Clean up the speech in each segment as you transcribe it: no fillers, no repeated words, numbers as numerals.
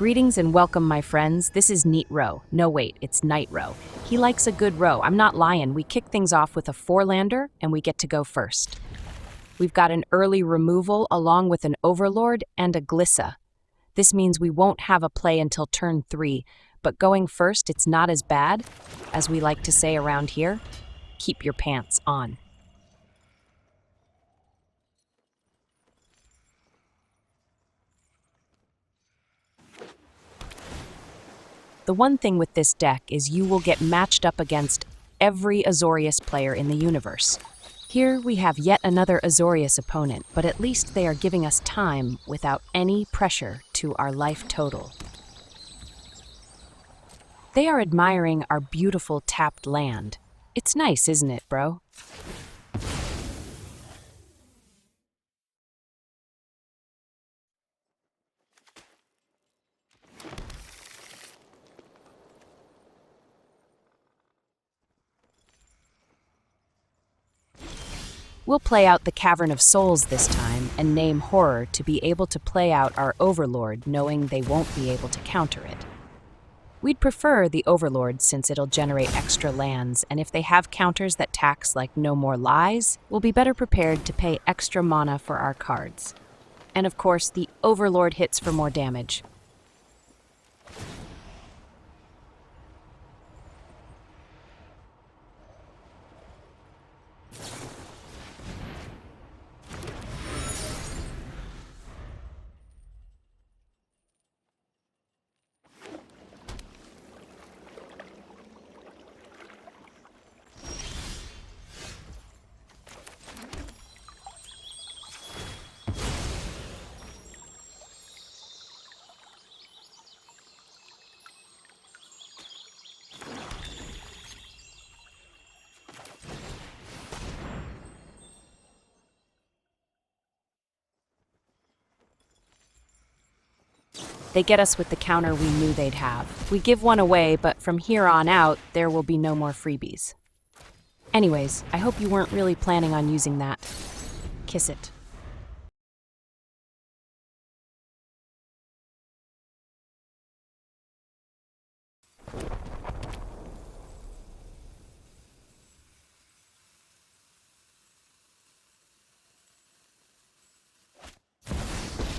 Greetings and welcome, my friends. This is Neat Row. No, wait, it's Night Row. He likes a good row. I'm not lying. We kick things off with a 4-lander, and we get to go first. We've got an early removal along with an Overlord and a Glissa. This means we won't have a play until turn 3, but going first, it's not as bad. As we like to say around here, keep your pants on. The one thing with this deck is you will get matched up against every Azorius player in the universe. Here we have yet another Azorius opponent, but at least they are giving us time without any pressure to our life total. They are admiring our beautiful tapped land. It's nice, isn't it, bro? We'll play out the Cavern of Souls this time and name Horror to be able to play out our Overlord knowing they won't be able to counter it. We'd prefer the Overlord since it'll generate extra lands, and if they have counters that tax like No More Lies, we'll be better prepared to pay extra mana for our cards. And of course, the Overlord hits for more damage. They get us with the counter we knew they'd have. We give one away, but from here on out, there will be no more freebies. Anyways, I hope you weren't really planning on using that. Kiss it.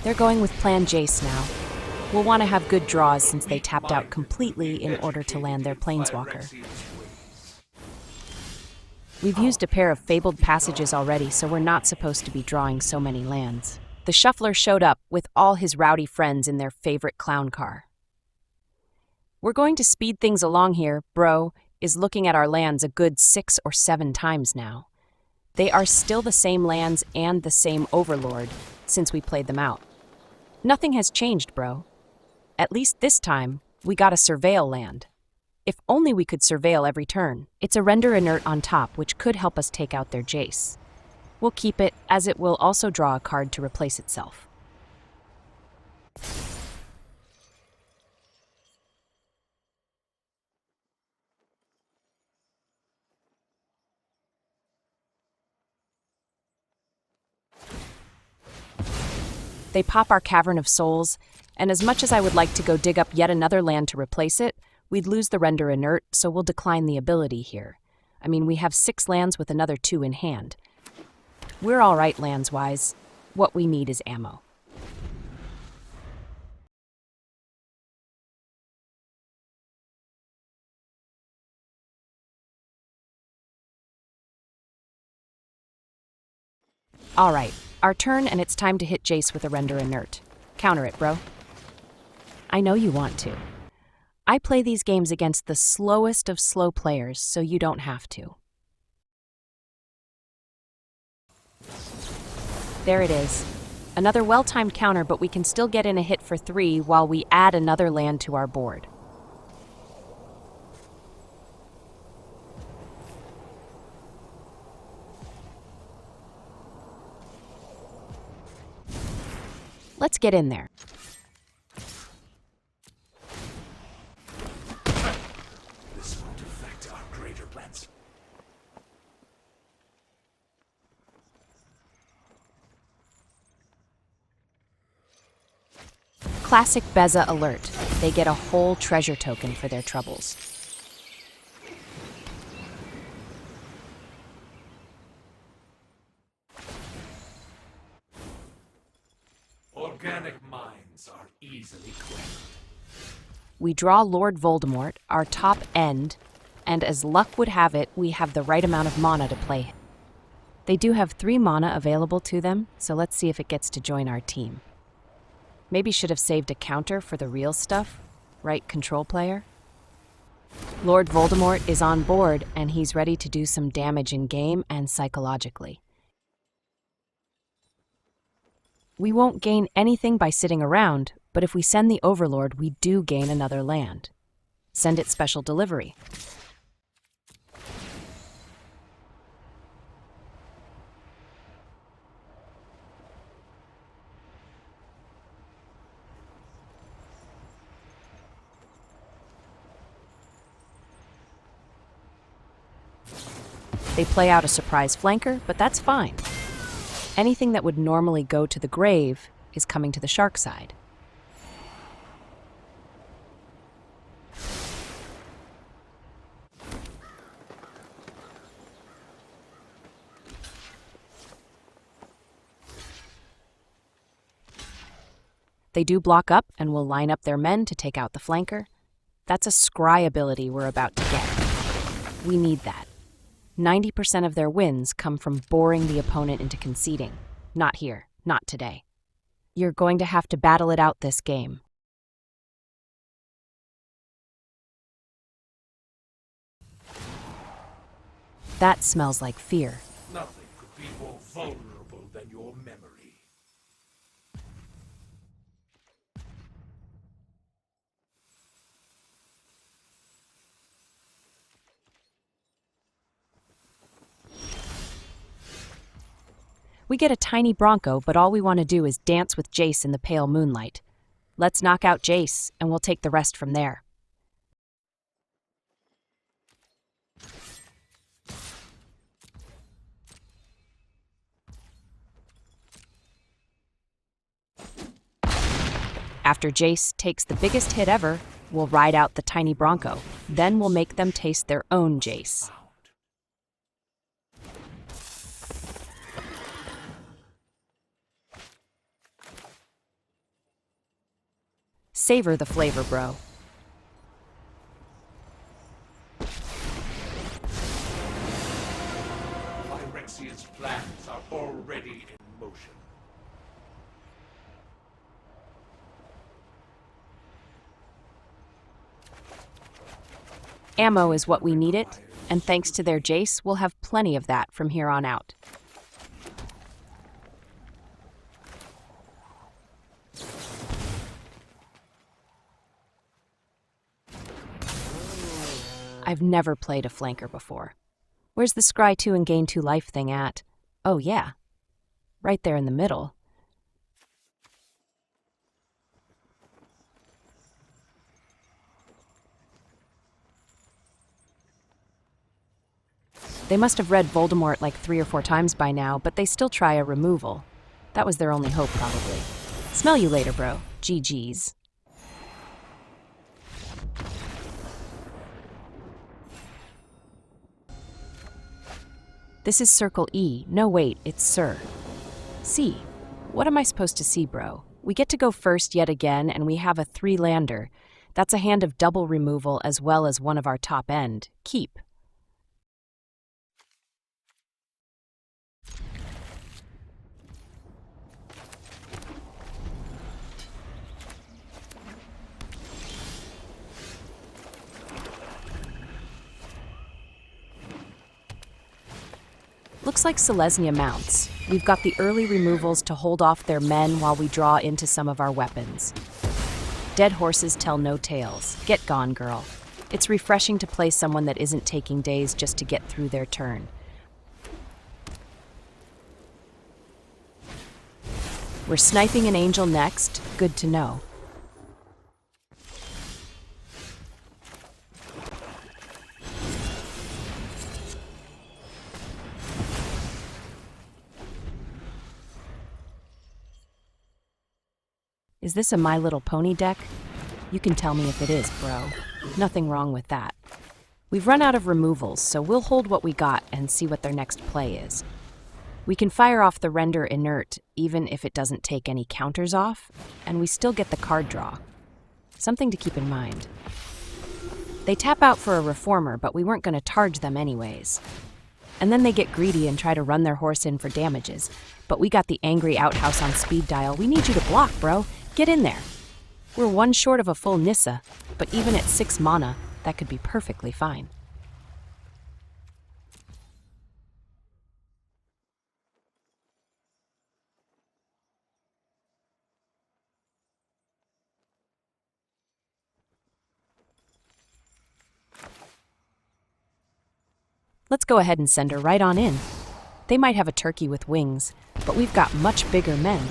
They're going with Plan Jace now. We'll want to have good draws since they tapped out completely in order to land their planeswalker. We've used a pair of Fabled Passages already, so we're not supposed to be drawing so many lands. The Shuffler showed up with all his rowdy friends in their favorite clown car. We're going to speed things along here. Bro is looking at our lands a good 6 or 7 times now. They are still the same lands and the same Overlord since we played them out. Nothing has changed, bro. At least this time, we got a Surveil land. If only we could Surveil every turn. It's a Render Inert on top, which could help us take out their Jace. We'll keep it, as it will also draw a card to replace itself. They pop our Cavern of Souls, and as much as I would like to go dig up yet another land to replace it, we'd lose the Render Inert, so we'll decline the ability here. I mean, we have 6 lands with another 2 in hand. We're all right lands-wise. What we need is ammo. All right, our turn, and it's time to hit Jace with a Render Inert. Counter it, bro. I know you want to. I play these games against the slowest of slow players, so you don't have to. There it is. Another well-timed counter, but we can still get in a hit for 3 while we add another land to our board. Let's get in there. This won't affect our greater plans. Classic Beza alert. they get a whole treasure token for their troubles. Organic minds are easily quelled. We draw Lord Voldemort, our top end, and as luck would have it, we have the right amount of mana to play. They do have 3 mana available to them, so let's see if it gets to join our team. Maybe should have saved a counter for the real stuff, right, control player? Lord Voldemort is on board, and he's ready to do some damage in game and psychologically. We won't gain anything by sitting around, but if we send the Overlord, we do gain another land. Send it special delivery. They play out a surprise flanker, but that's fine. Anything that would normally go to the grave is coming to the shark side. They do block up and will line up their men to take out the flanker. That's a scry ability we're about to get. We need that. 90% of their wins come from boring the opponent into conceding. Not here, not today. You're going to have to battle it out this game. That smells like fear. Nothing could be more vulnerable than your memory. We get a tiny Bronco, but all we want to do is dance with Jace in the pale moonlight. Let's knock out Jace, and we'll take the rest from there. After Jace takes the biggest hit ever, we'll ride out the tiny Bronco. Then we'll make them taste their own Jace. Savor the flavor, bro. Phyrexian's plans are already in motion. Ammo is what we need it, and thanks to their Jace, we'll have plenty of that from here on out. I've never played a flanker before. Where's the scry 2 and gain 2 life thing at? Oh yeah, right there in the middle. They must have read Voldemort like 3 or 4 times by now, but they still try a removal. That was their only hope, probably. Smell you later, bro. GG's. This is Circle E. No, wait, it's Sir. C. What am I supposed to see, bro? We get to go first yet again, and we have a 3-lander. That's a hand of double removal as well as one of our top end. Keep. Looks like Selesnya mounts. We've got the early removals to hold off their men while we draw into some of our weapons. Dead horses tell no tales. Get gone, girl. It's refreshing to play someone that isn't taking days just to get through their turn. We're sniping an angel next. Good to know. Is this a My Little Pony deck? You can tell me if it is, bro. Nothing wrong with that. We've run out of removals, so we'll hold what we got and see what their next play is. We can fire off the Render Inert, even if it doesn't take any counters off, and we still get the card draw. Something to keep in mind. They tap out for a Reformer, but we weren't going to targe them anyways. And then they get greedy and try to run their horse in for damages. But we got the Angry Outhouse on speed dial. We need you to block, bro. Get in there. We're one short of a full Nissa, but even at 6 mana, that could be perfectly fine. Let's go ahead and send her right on in. They might have a turkey with wings, but we've got much bigger men.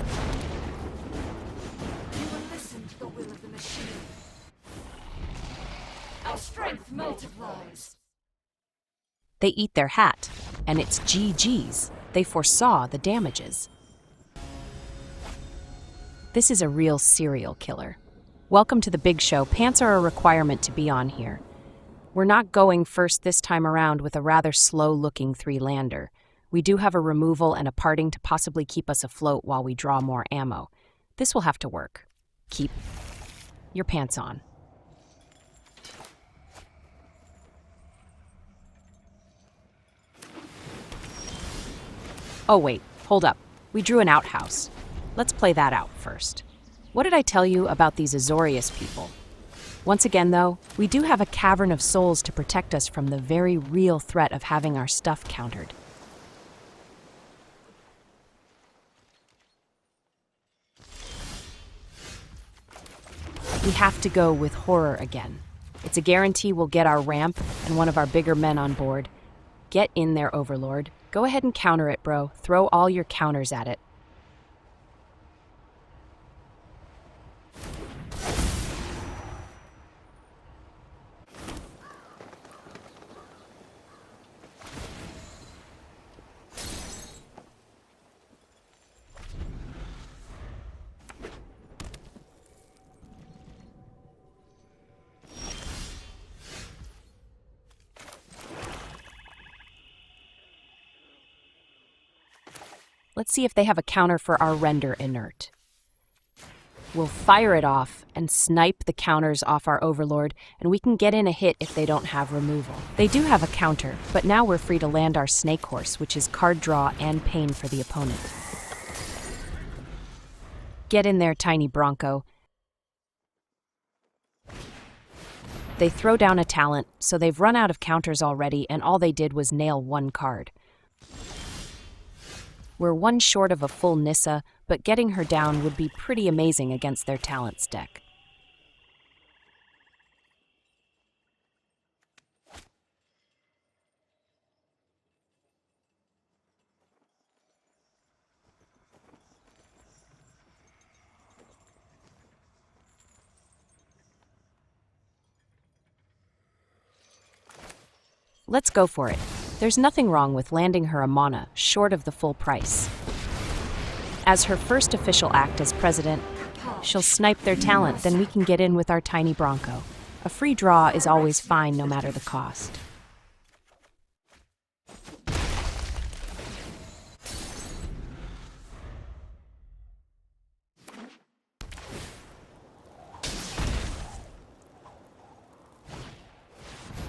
You will listen to the will of the machine. Our strength multiplies. They eat their hat, and it's GG's. They foresaw the damages. This is a real serial killer. Welcome to the big show. Pants are a requirement to be on here. We're not going first this time around with a rather slow-looking 3-lander. We do have a removal and a parting to possibly keep us afloat while we draw more ammo. This will have to work. Keep your pants on. Oh wait, hold up. We drew an outhouse. Let's play that out first. What did I tell you about these Azorius people? Once again, though, we do have a Cavern of Souls to protect us from the very real threat of having our stuff countered. We have to go with Horror again. It's a guarantee we'll get our ramp and one of our bigger men on board. Get in there, Overlord. Go ahead and counter it, bro. Throw all your counters at it. Let's see if they have a counter for our Render Inert. We'll fire it off and snipe the counters off our Overlord, and we can get in a hit if they don't have removal. They do have a counter, but now we're free to land our Snake Horse, which is card draw and pain for the opponent. Get in there, tiny Bronco. They throw down a talent, so they've run out of counters already, and all they did was nail one card. We're one short of a full Nissa, but getting her down would be pretty amazing against their talents deck. Let's go for it. There's nothing wrong with landing her a mana, short of the full price. As her first official act as president, she'll snipe their talent, then we can get in with our tiny Bronco. A free draw is always fine, no matter the cost.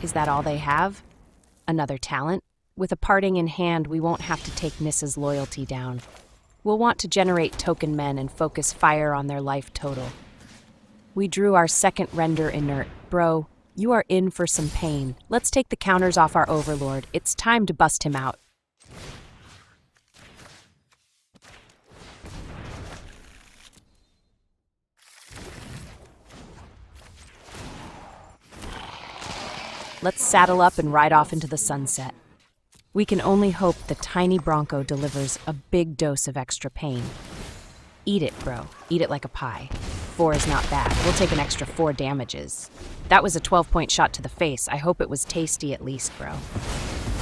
Is that all they have? Another talent? With a parting in hand, we won't have to take Nissa's loyalty down. We'll want to generate token men and focus fire on their life total. We drew our second Render Inert. Bro, you are in for some pain. Let's take the counters off our Overlord. It's time to bust him out. Let's saddle up and ride off into the sunset. We can only hope the tiny Bronco delivers a big dose of extra pain. Eat it, bro. Eat it like a pie. 4 is not bad. We'll take an extra 4 damages. That was a 12-point shot to the face. I hope it was tasty at least, bro.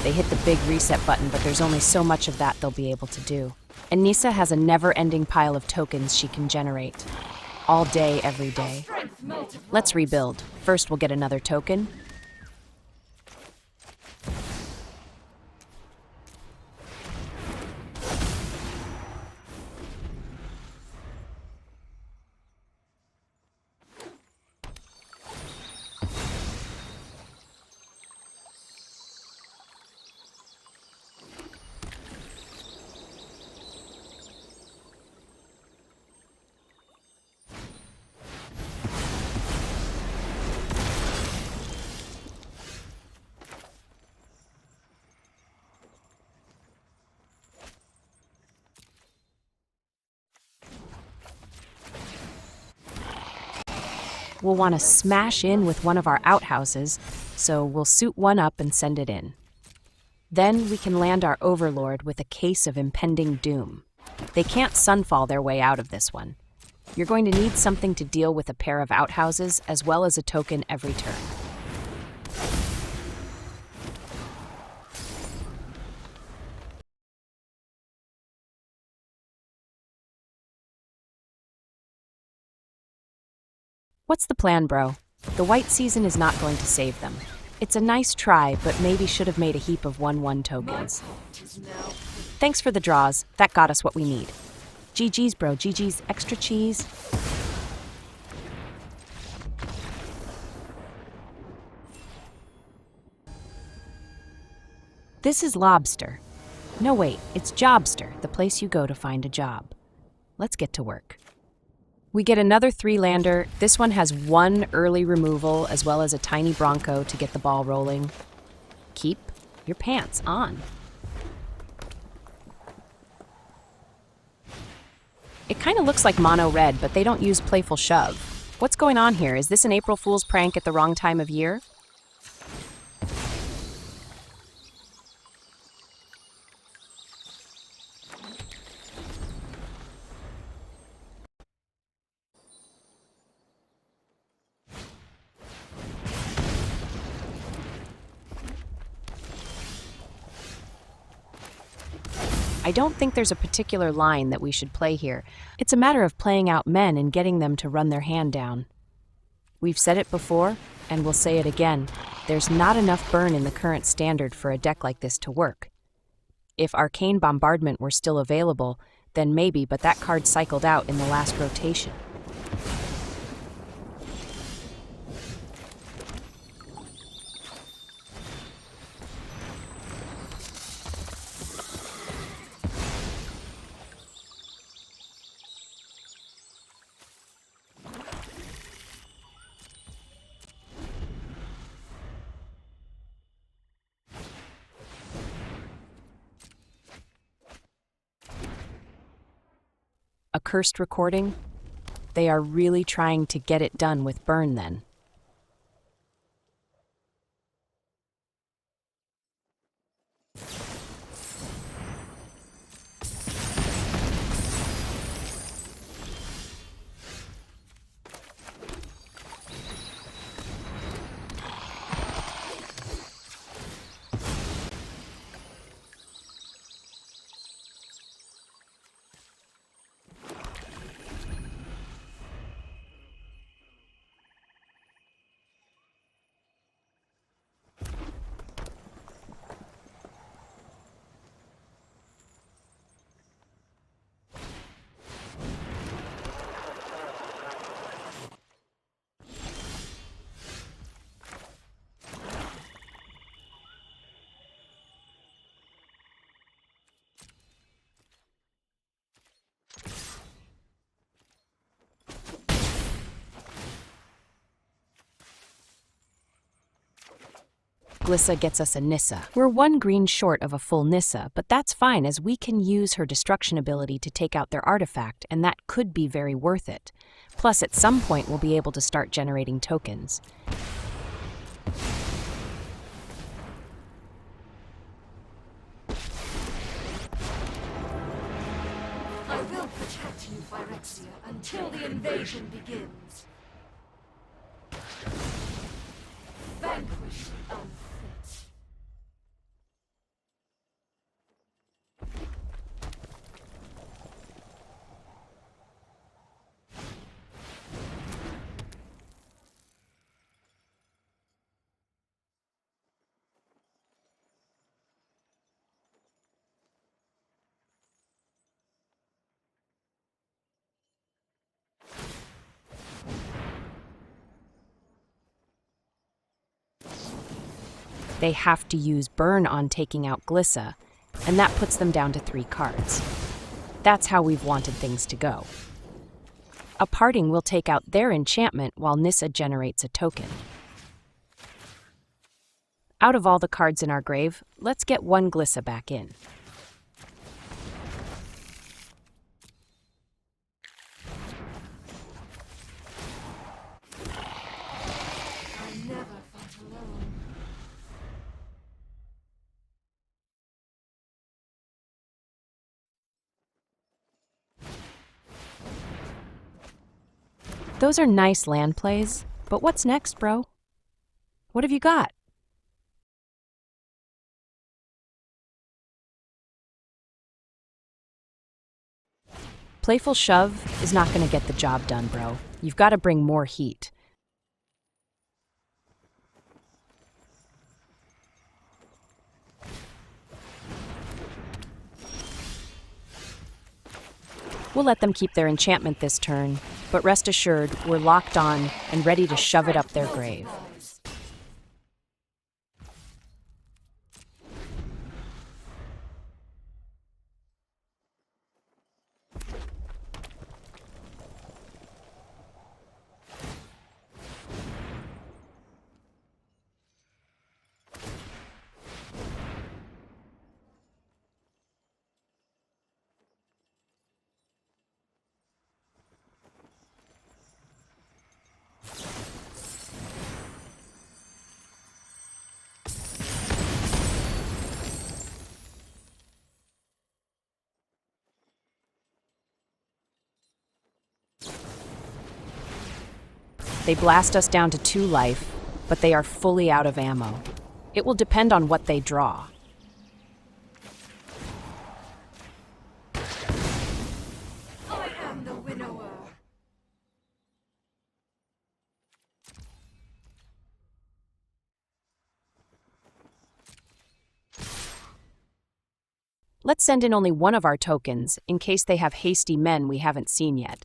They hit the big reset button, but there's only so much of that they'll be able to do. And Nissa has a never-ending pile of tokens she can generate. all day, every day. Strength multiplies. Let's rebuild. First, we'll get another token. We'll want to smash in with one of our outhouses, so we'll suit one up and send it in. Then we can land our Overlord with a case of impending doom. They can't Sunfall their way out of this one. You're going to need something to deal with a pair of outhouses as well as a token every turn. What's the plan, bro? The white season is not going to save them. It's a nice try, but maybe should have made a heap of 1/1 tokens. Thanks for the draws. That got us what we need. GG's, bro. GG's. Extra cheese. This is Lobster. No, wait. It's Jobster, the place you go to find a job. Let's get to work. We get another 3-lander. This one has 1 early removal as well as a tiny Bronco to get the ball rolling. Keep your pants on. It kind of looks like mono red, but they don't use Playful Shove. What's going on here? Is this an April Fool's prank at the wrong time of year? I don't think there's a particular line that we should play here. It's a matter of playing out men and getting them to run their hand down. We've said it before, and we'll say it again. There's not enough burn in the current standard for a deck like this to work. If Arcane Bombardment were still available, then maybe, but that card cycled out in the last rotation. A cursed recording? They are really trying to get it done with burn then. Glissa gets us a Nissa. We're 1 green short of a full Nissa, but that's fine as we can use her destruction ability to take out their artifact, and that could be very worth it. Plus, at some point, we'll be able to start generating tokens. I will protect you, Phyrexia, until the invasion begins. Vanquish the unfit. They have to use burn on taking out Glissa, and that puts them down to 3 cards. That's how we've wanted things to go. A Parting will take out their enchantment while Nissa generates a token. Out of all the cards in our grave, let's get 1 Glissa back in. I never fought alone. Those are nice land plays, but what's next, bro? What have you got? Playful shove is not going to get the job done, bro. You've got to bring more heat. We'll let them keep their enchantment this turn, but rest assured, we're locked on and ready to shove it up their grave. They blast us down to 2 life, but they are fully out of ammo. It will depend on what they draw. I am the winnower. Let's send in only 1 of our tokens, in case they have hasty men we haven't seen yet.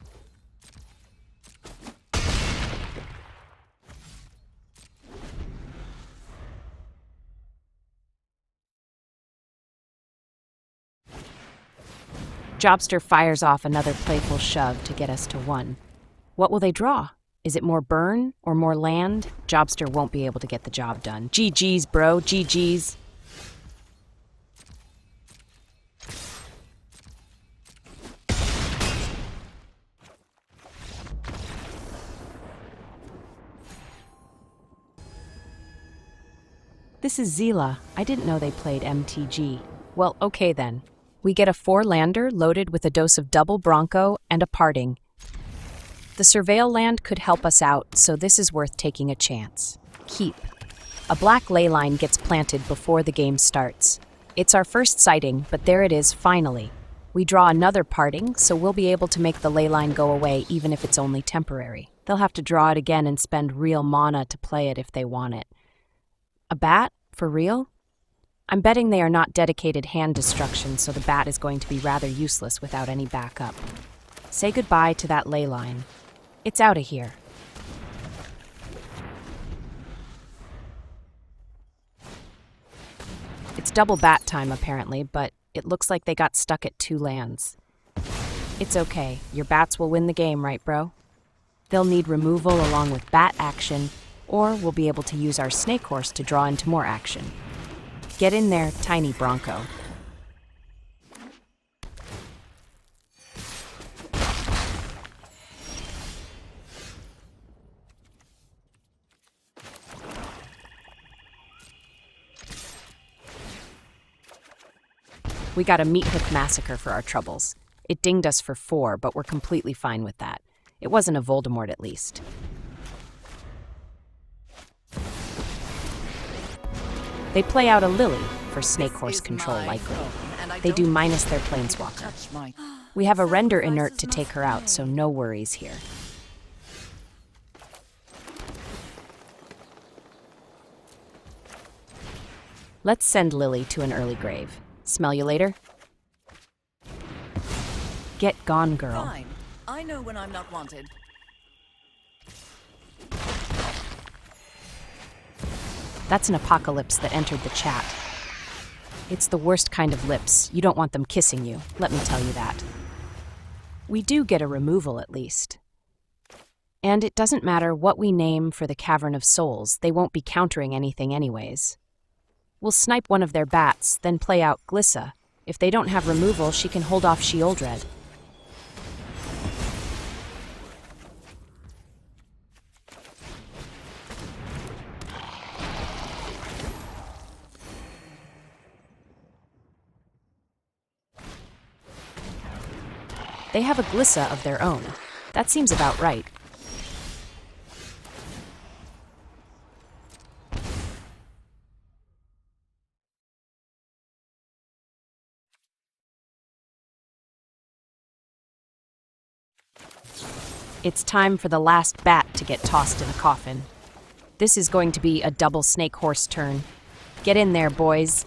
Jobster fires off another playful shove to get us to 1. What will they draw? Is it more burn or more land? Jobster won't be able to get the job done. GG's, bro, GG's. This is Zila. I didn't know they played MTG. Well, okay then. We get a 4-lander loaded with a dose of double Bronco and a Parting. The Surveil land could help us out, so this is worth taking a chance. Keep. A black leyline gets planted before the game starts. It's our first sighting, but there it is, finally. We draw another Parting, so we'll be able to make the leyline go away even if it's only temporary. They'll have to draw it again and spend real mana to play it if they want it. A bat? For real? I'm betting they are not dedicated hand destruction, so the bat is going to be rather useless without any backup. Say goodbye to that leyline. It's out of here. It's double bat time apparently, but it looks like they got stuck at 2 lands. It's okay. Your bats will win the game, right, bro? They'll need removal along with bat action, or we'll be able to use our snake horse to draw into more action. Get in there, tiny Bronco. We got a Meathook Massacre for our troubles. It dinged us for 4, but we're completely fine with that. It wasn't a Voldemort at least. They play out a Lily for snake horse control likely. They do minus their planeswalker. We have a Render Inert to take her out, so no worries here. Let's send Lily to an early grave. Smell you later? Get gone, girl. Fine. I know when I'm not wanted. That's an apocalypse that entered the chat. It's the worst kind of lips. You don't want them kissing you, let me tell you that. We do get a removal at least. And it doesn't matter what we name for the Cavern of Souls, they won't be countering anything anyways. We'll snipe one of their bats, then play out Glissa. If they don't have removal, she can hold off Sheoldred. They have a Glissa of their own. That seems about right. It's time for the last bat to get tossed in a coffin. This is going to be a double snake horse turn. Get in there, boys.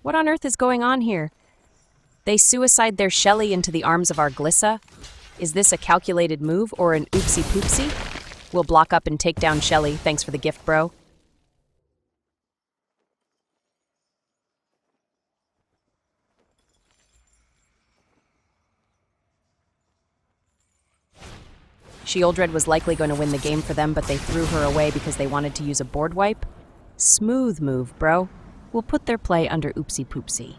What on earth is going on here? They suicide their Shelly into the arms of our Glissa? Is this a calculated move or an oopsie poopsie? We'll block up and take down Shelly, thanks for the gift, bro. Sheoldred was likely going to win the game for them, but they threw her away because they wanted to use a board wipe? Smooth move, bro. We'll put their play under oopsie poopsie.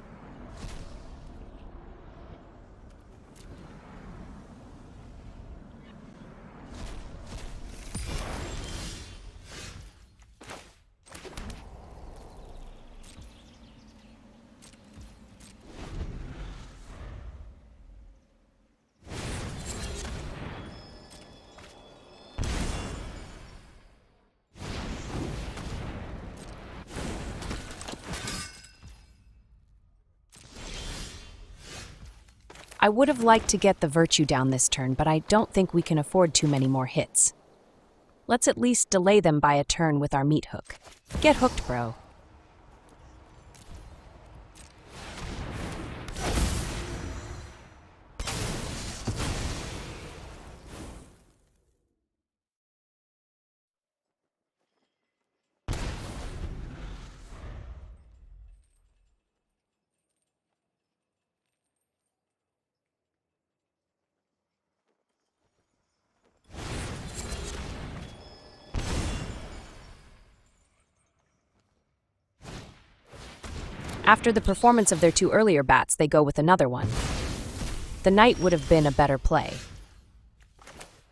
I would have liked to get the Virtue down this turn, but I don't think we can afford too many more hits. Let's at least delay them by a turn with our Meathook. Get hooked, bro. After the performance of their two earlier bats, they go with another one. The Knight would have been a better play.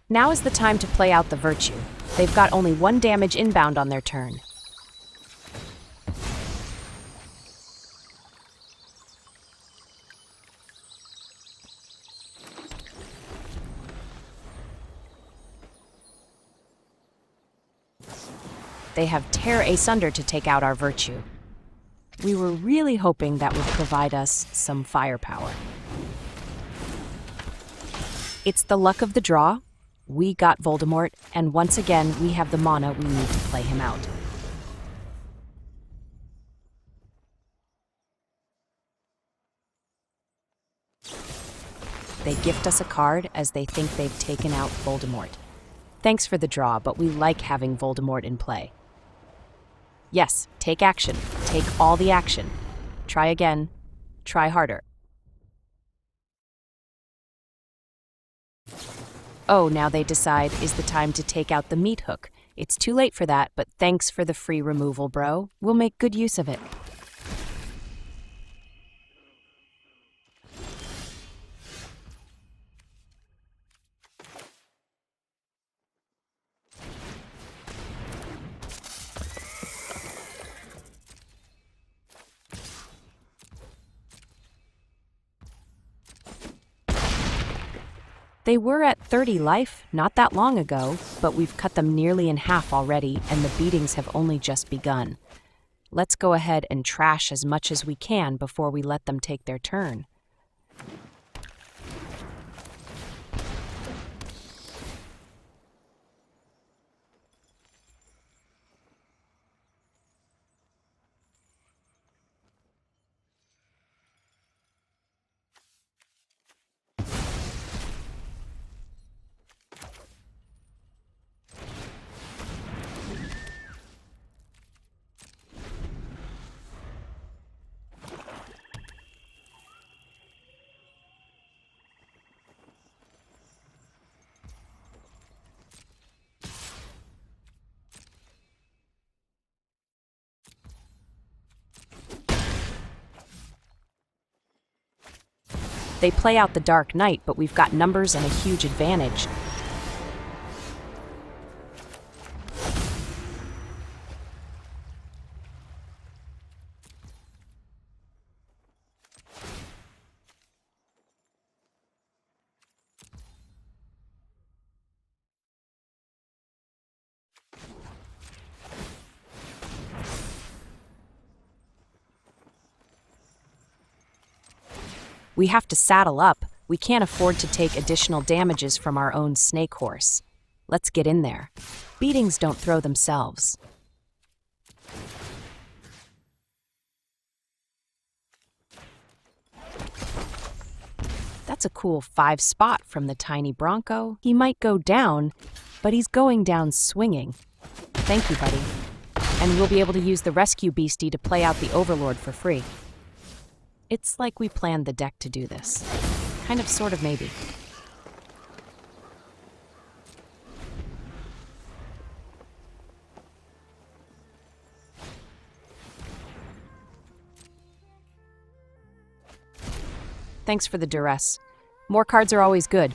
Now is the time to play out the Virtue. They've got only 1 damage inbound on their turn. They have Tear Asunder to take out our Virtue. We were really hoping that would provide us some firepower. It's the luck of the draw. We got Voldemort, and once again, we have the mana we need to play him out. They gift us a card as they think they've taken out Voldemort. Thanks for the draw, but we like having Voldemort in play. Yes, take action. Take all the action. Try again. Try harder. Oh, now they decide is the time to take out the Meathook. It's too late for that, but thanks for the free removal, bro. We'll make good use of it. They were at 30 life not that long ago, but we've cut them nearly in half already, and the beatings have only just begun. Let's go ahead and trash as much as we can before we let them take their turn. They play out the Dark Knight, but we've got numbers and a huge advantage. We have to saddle up. We can't afford to take additional damages from our own snake horse. Let's get in there. Beatings don't throw themselves. That's a cool 5 spot from the tiny Bronco. He might go down, but he's going down swinging. Thank you, buddy. And we'll be able to use the rescue Beastie to play out the Overlord for free. It's like we planned the deck to do this. Kind of, sort of, maybe. Thanks for the duress. More cards are always good.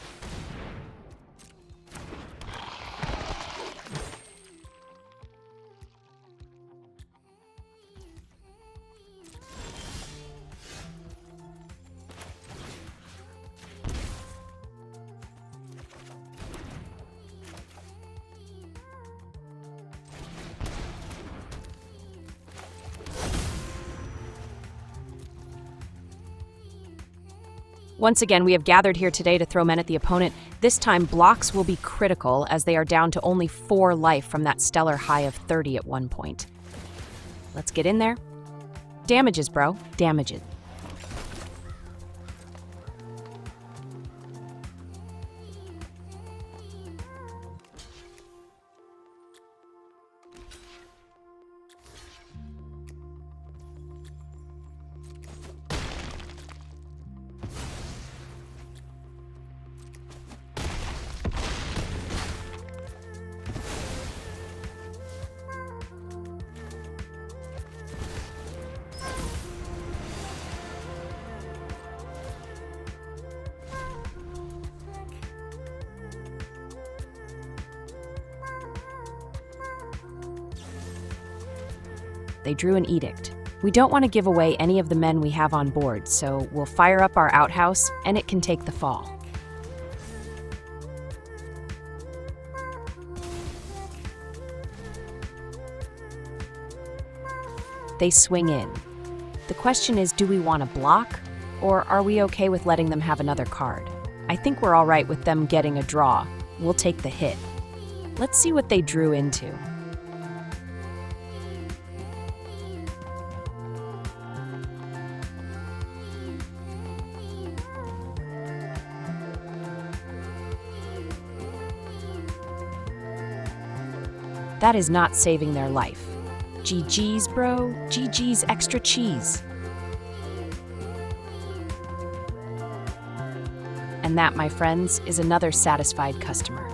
Once again, we have gathered here today to throw men at the opponent. This time, blocks will be critical as they are down to only 4 life from that stellar high of 30 at one point. Let's get in there. Damages, bro. Damages. They drew an edict. We don't want to give away any of the men we have on board, so we'll fire up our outhouse and it can take the fall. They swing in. The question is, do we want to block, or are we okay with letting them have another card? I think we're all right with them getting a draw. We'll take the hit. Let's see what they drew into. That is not saving their life. GG's, bro. GG's extra cheese. And that, my friends, is another satisfied customer.